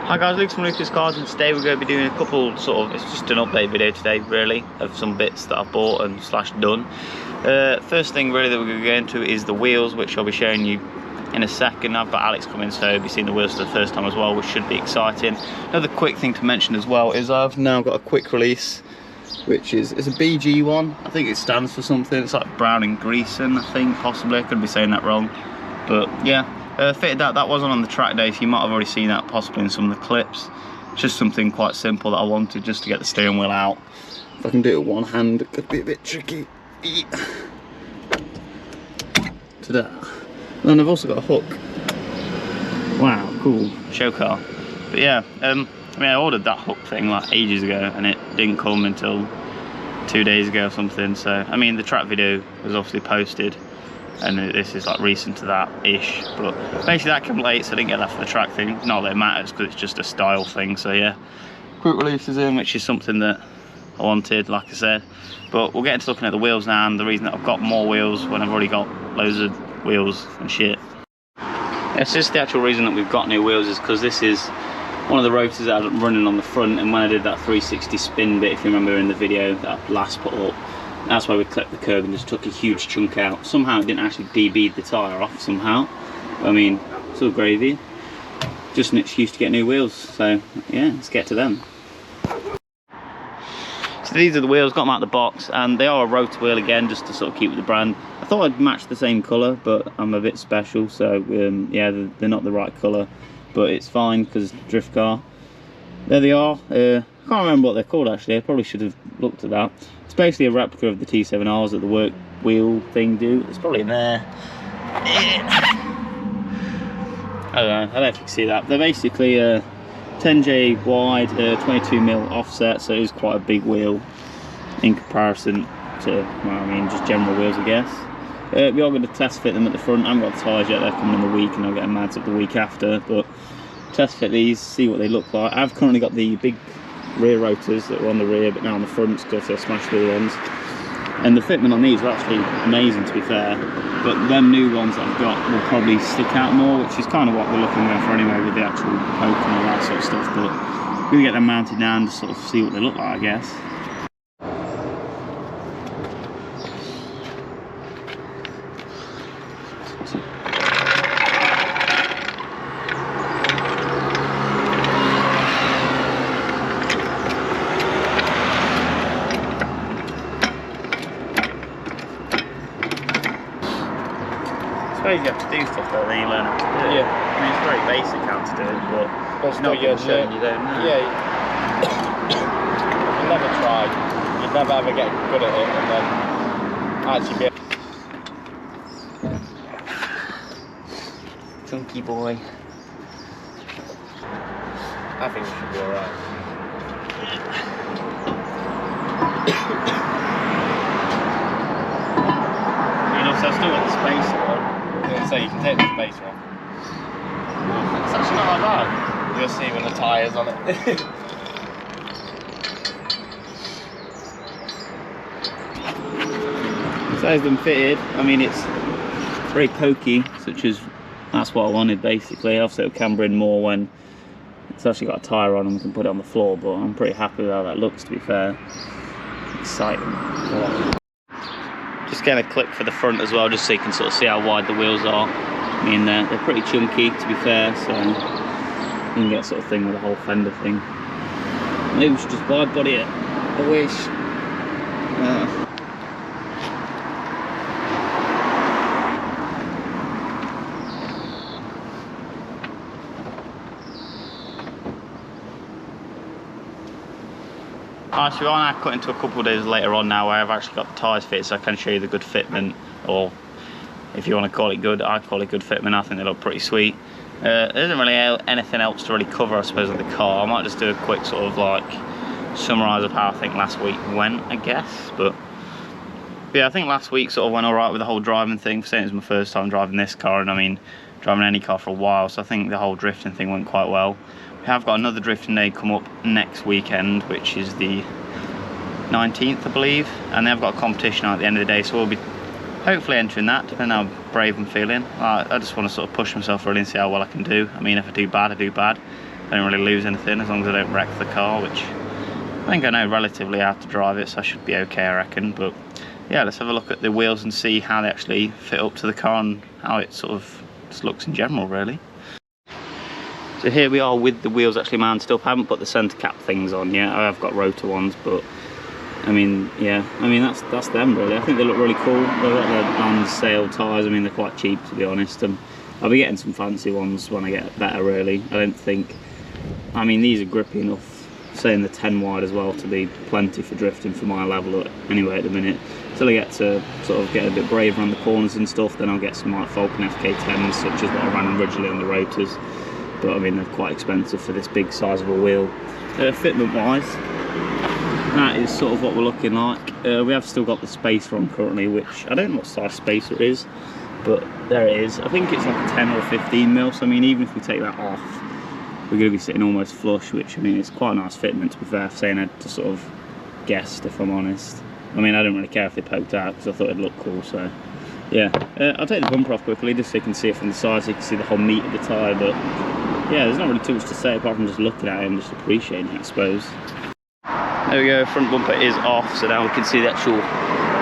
Hi guys, Luke from Lucas Cars, and today we're going to be doing a couple it's just an update video today really, of some bits that I've bought and slash done. First thing really that we're going to go into is the wheels, which I'll be showing you in a second. I've got Alex coming, so you'll be seeing the wheels for the first time as well, which should be exciting. Another quick thing to mention as well is I've now got a quick release, which is it's a BG one. I think it stands for something. It's like brown and greasen, I think, possibly. I could be saying that wrong, but yeah. Fitted that wasn't on the track day, so you might have already seen that possibly in some of the clips. It's just something quite simple that I wanted just to get the steering wheel out. If I can do it with one hand, it could be a bit tricky. To that. And then I've also got a hook. Wow, cool. Show car. But yeah, I ordered that hook thing like ages ago, and it didn't come until 2 days ago or something. So, I mean, the track video was obviously posted, and this is like recent to that-ish, but basically that came late, so I didn't get that for the track thing. Not that it matters, because it's just a style thing, so yeah. Quick release is in, which is something that I wanted, like I said. But we'll get into looking at the wheels now, and the reason that I've got more wheels when I've already got loads of wheels and shit. It's just the actual reason that we've got new wheels is because this is one of the rotors that I'm running on the front, and when I did that 360 spin bit, if you remember in the video that I last put up, that's why we clipped the curb and just took a huge chunk out. Somehow it didn't actually debead the tyre off somehow. I mean, it's all gravy. Just an excuse to get new wheels. So yeah, let's get to them. So these are the wheels, got them out of the box, and they are a rotor wheel again, just to sort of keep with the brand. I thought I'd match the same colour, but I'm a bit special, so yeah, they're not the right colour, but it's fine because it's a drift car. There they are. I can't remember what they're called actually. I probably should have looked at that. It's basically a replica of the T7Rs that the work wheel thing do. It's probably in there. I don't know. I don't know if you can see that. They're basically 10J wide, 22mm offset, so it is quite a big wheel in comparison to, well, I mean, just general wheels, I guess. We are going to test fit them at the front. I haven't got the tyres yet. They're coming in the week, and I'll get them mounted the week after. But test fit these, see what they look like. I've currently got the big rear rotors that were on the rear, but now on the front, because I smashed the ones. And the fitment on these are actually amazing, to be fair, but them new ones that I've got will probably stick out more, which is kind of what we're looking for anyway, with the actual poke and all that sort of stuff. But we're going to get them mounted now and just sort of see what they look like, I guess. I suppose you have to do stuff though, then you learn how to do it. Yeah. I mean, it's very basic how to do it, but it's not good showing you don't know. Yeah. You never try, you'd never ever get good at it, and then actually be Chunky boy. I think we should be alright. You know, so I've still got the space though. So you can take the spacer off. It's actually not that bad. You'll see when the tyre's on it. So it's been fitted. I mean, it's very pokey, such as that's what I wanted basically. Obviously it'll camber in more when it's actually got a tyre on and we can put it on the floor, but I'm pretty happy with how that looks, to be fair. Exciting. Just getting a clip for the front as well, just so you can sort of see how wide the wheels are. I mean, they're pretty chunky, to be fair, so you can get sort of thing with the whole fender thing. Maybe we should just wide body it. I wish. Actually, I'm now cutting to a couple of days later on now, where I've actually got the tyres fitted, so I can show you the good fitment, or if you want to call it good, I call it good fitment. I think they look pretty sweet. There isn't really anything else to really cover, I suppose, on the car. I might just do a quick sort of like summarise of how I think last week went, I guess. But yeah, I think last week sort of went alright with the whole driving thing. For saying it was my first time driving this car, and I mean driving any car for a while, so I think the whole drifting thing went quite well. We have got another drifting day come up next weekend, which is the 19th, I believe, and they've got a competition at the end of the day, so we'll be hopefully entering that, depending on how brave I'm feeling. I just want to sort of push myself really and see how well I can do. I mean, if I do bad, I do bad. I don't really lose anything as long as I don't wreck the car, which I think I know relatively how to drive it, so I should be okay, I reckon. But yeah, let's have a look at the wheels and see how they actually fit up to the car and how it sort of just looks in general, really. So here we are with the wheels actually mounted up. I haven't put the centre cap things on yet. I have got rotor ones, but I mean, yeah, I mean that's them really. I think they look really cool. They've got their on sale tyres. I mean, they're quite cheap to be honest. I'll be getting some fancy ones when I get better really. I don't think, I mean, these are grippy enough, saying the 10 wide as well, to be plenty for drifting for my level anyway at the minute. Until I get to sort of get a bit braver on the corners and stuff, then I'll get some like Falcon FK10s, such as what I ran originally on the rotors. But I mean, they're quite expensive for this big size of a wheel. Fitment wise, that is sort of what we're looking like. We have still got the spacer on currently, which I don't know what size spacer it is, but there it is. I think it's like a 10 or 15 mil, so I mean, even if we take that off, we're going to be sitting almost flush, which I mean, it's quite a nice fitment to be fair, saying I just sort of guessed, if I'm honest. I mean, I don't really care if they poked out because I thought it'd look cool, so yeah. I'll take the bumper off quickly just so you can see it from the side, so you can see the whole meat of the tyre, but yeah, there's not really too much to say apart from just looking at it and just appreciating it, I suppose. There we go, front bumper is off, so now we can see the actual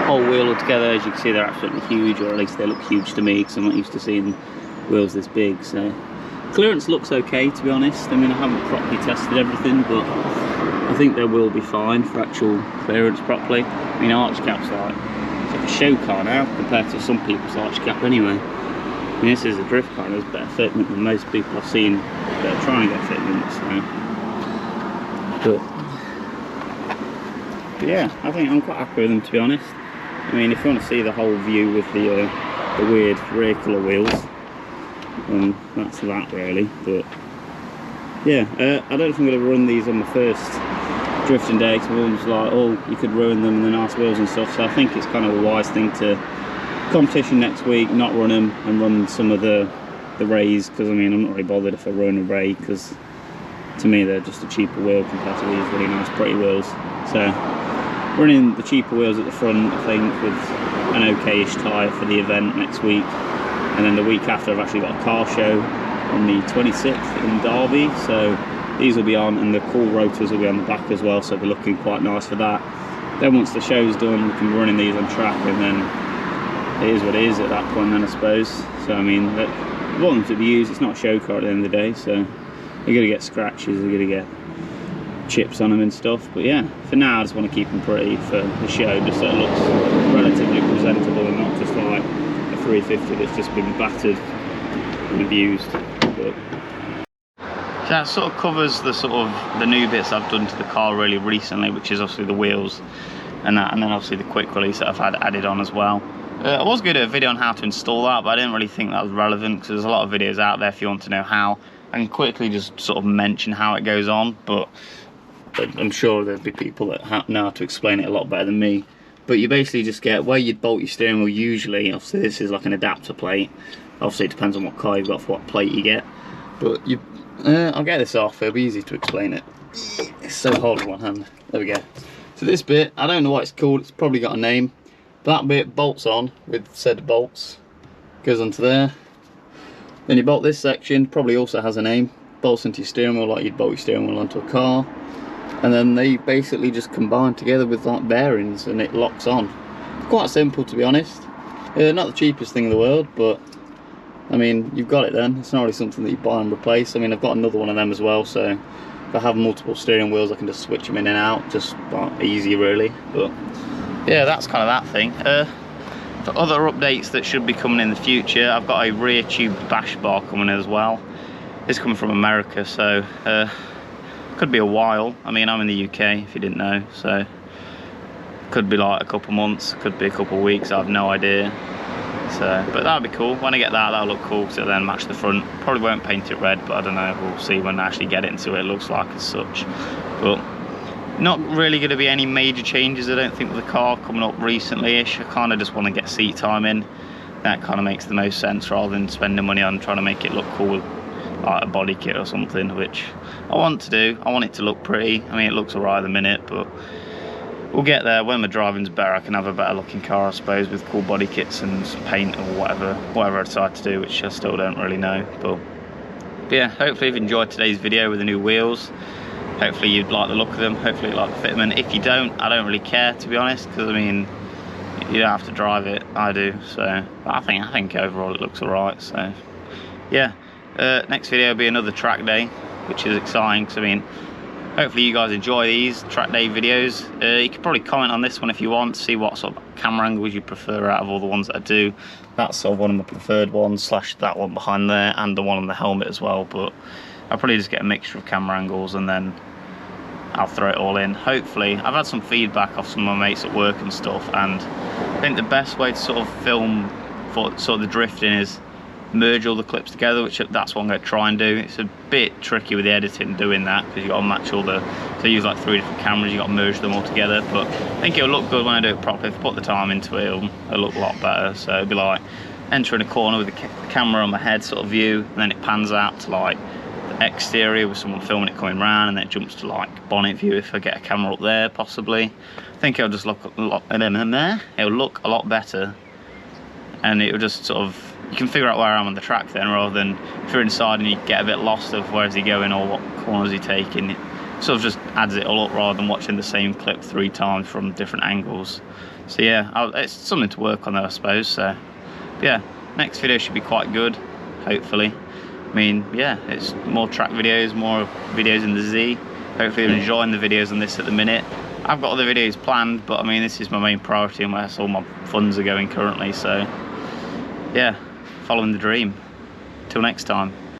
whole wheel altogether. As you can see, they're absolutely huge, or at least they look huge to me because I'm not used to seeing wheels this big. So clearance looks okay, to be honest. I mean, I haven't properly tested everything, but I think they will be fine for actual clearance properly. I mean, arch cap's it's like a show car now compared to some people's arch cap anyway. I mean, this is a drift car and there's better fitment than most people I've seen that are trying to get fitment, so. But yeah, I think I'm quite happy with them, to be honest. I mean, if you want to see the whole view with the weird rear colour wheels, that's that really. But yeah, I don't know if I'm going to run these on my first drifting day, because everyone's like, oh, you could ruin them and the nice wheels and stuff, so I think it's kind of a wise thing to competition next week, not run them and run some of the Rays, because I mean, I'm not really bothered if I run a Ray, because to me they're just a cheaper wheel compared to these really nice pretty wheels. So running the cheaper wheels at the front, I think, with an okay-ish tyre for the event next week, and then the week after I've actually got a car show on the 26th in Derby, so these will be on, and the cool rotors will be on the back as well, so they're looking quite nice for that. Then once the show's done, we can be running these on track, and then it is what it is at that point then, I suppose. So I mean, I want them to be used. It's not a show car at the end of the day, so you're going to get scratches, you're going to get chips on them and stuff. But yeah, for now I just want to keep them pretty for the show, just so it looks relatively presentable and not just like a 350 that's just been battered and abused. But so that sort of covers the the new bits I've done to the car really recently, which is obviously the wheels and that, and then obviously the quick release that I've had added on as well. I was going to do a video on how to install that, but I didn't really think that was relevant because there's a lot of videos out there if you want to know how. I can quickly just sort of mention how it goes on, but I'm sure there'll be people that know how to explain it a lot better than me. But you basically just get where you'd bolt your steering wheel usually. Obviously this is like an adapter plate. Obviously it depends on what car you've got for what plate you get. But I'll get this off, it'll be easy to explain it. It's so hard with one hand. There we go. So this bit, I don't know what it's called, it's probably got a name. But that bit bolts on with said bolts. Goes onto there. Then you bolt this section, probably also has a name. Bolts into your steering wheel like you'd bolt your steering wheel onto a car. And then they basically just combine together with like bearings and it locks on. Quite simple, to be honest. Not the cheapest thing in the world, but I mean, you've got it then. It's not really something that you buy and replace. I mean, I've got another one of them as well, so if I have multiple steering wheels I can just switch them in and out, just like, easy really. But yeah, that's kind of that thing. For other updates that should be coming in the future, I've got a rear tube bash bar coming as well. It's coming from America, so could be a while. I mean, I'm in the UK if you didn't know, so could be like a couple months, could be a couple weeks, I have no idea. So, but that'll be cool. When I get that, that'll look cool because it'll then match the front. Probably won't paint it red, but I don't know, we'll see when I actually get it and see what it looks like as such. But not really going to be any major changes, I don't think, with the car coming up recently-ish. I kind of just want to get seat time in. That kind of makes the most sense rather than spending money on trying to make it look cool with like a body kit or something, which I want to do. I want it to look pretty. I mean, it looks alright at the minute, but we'll get there. When my driving's better, I can have a better looking car, I suppose, with cool body kits and paint or whatever I decide to do, which I still don't really know. But But yeah, hopefully you've enjoyed today's video with the new wheels. Hopefully you'd like the look of them, hopefully you like the fitment. If you don't, I don't really care, to be honest, because I mean, you don't have to drive it, I do, so I think overall it looks alright. So yeah, next video will be another track day, which is exciting, because I mean, hopefully you guys enjoy these track day videos. You can probably comment on this one if you want, see what sort of camera angles you prefer out of all the ones that I do. That's sort of one of my preferred ones, / that one behind there, and the one on the helmet as well. But I'll probably just get a mixture of camera angles and then I'll throw it all in. Hopefully, I've had some feedback off some of my mates at work and stuff, and I think the best way to sort of film for sort of the drifting is merge all the clips together, which that's what I'm going to try and do. It's a bit tricky with the editing doing that, because you got to match all the, so I use like 3 different cameras, you got to merge them all together. But I think it'll look good when I do it properly. If I put the time into it, it'll look a lot better. So it'll be like entering a corner with the camera on my head sort of view, and then it pans out to like the exterior with someone filming it coming round, and then it jumps to like bonnet view if I get a camera up there possibly. I think it'll just look a lot, it'll look a lot better, and it'll just sort of, you can figure out where I am on the track then, rather than if you're inside and you get a bit lost of where is he going or what corners he taking. It sort of just adds it all up rather than watching the same clip 3 times from different angles. So yeah, it's something to work on though, I suppose. So yeah, next video should be quite good, hopefully. I mean, yeah, it's more track videos, more videos in the Z. Hopefully you're enjoying the videos on this at the minute. I've got other videos planned, but I mean, this is my main priority and where all my funds are going currently. So yeah, following the dream. Till next time.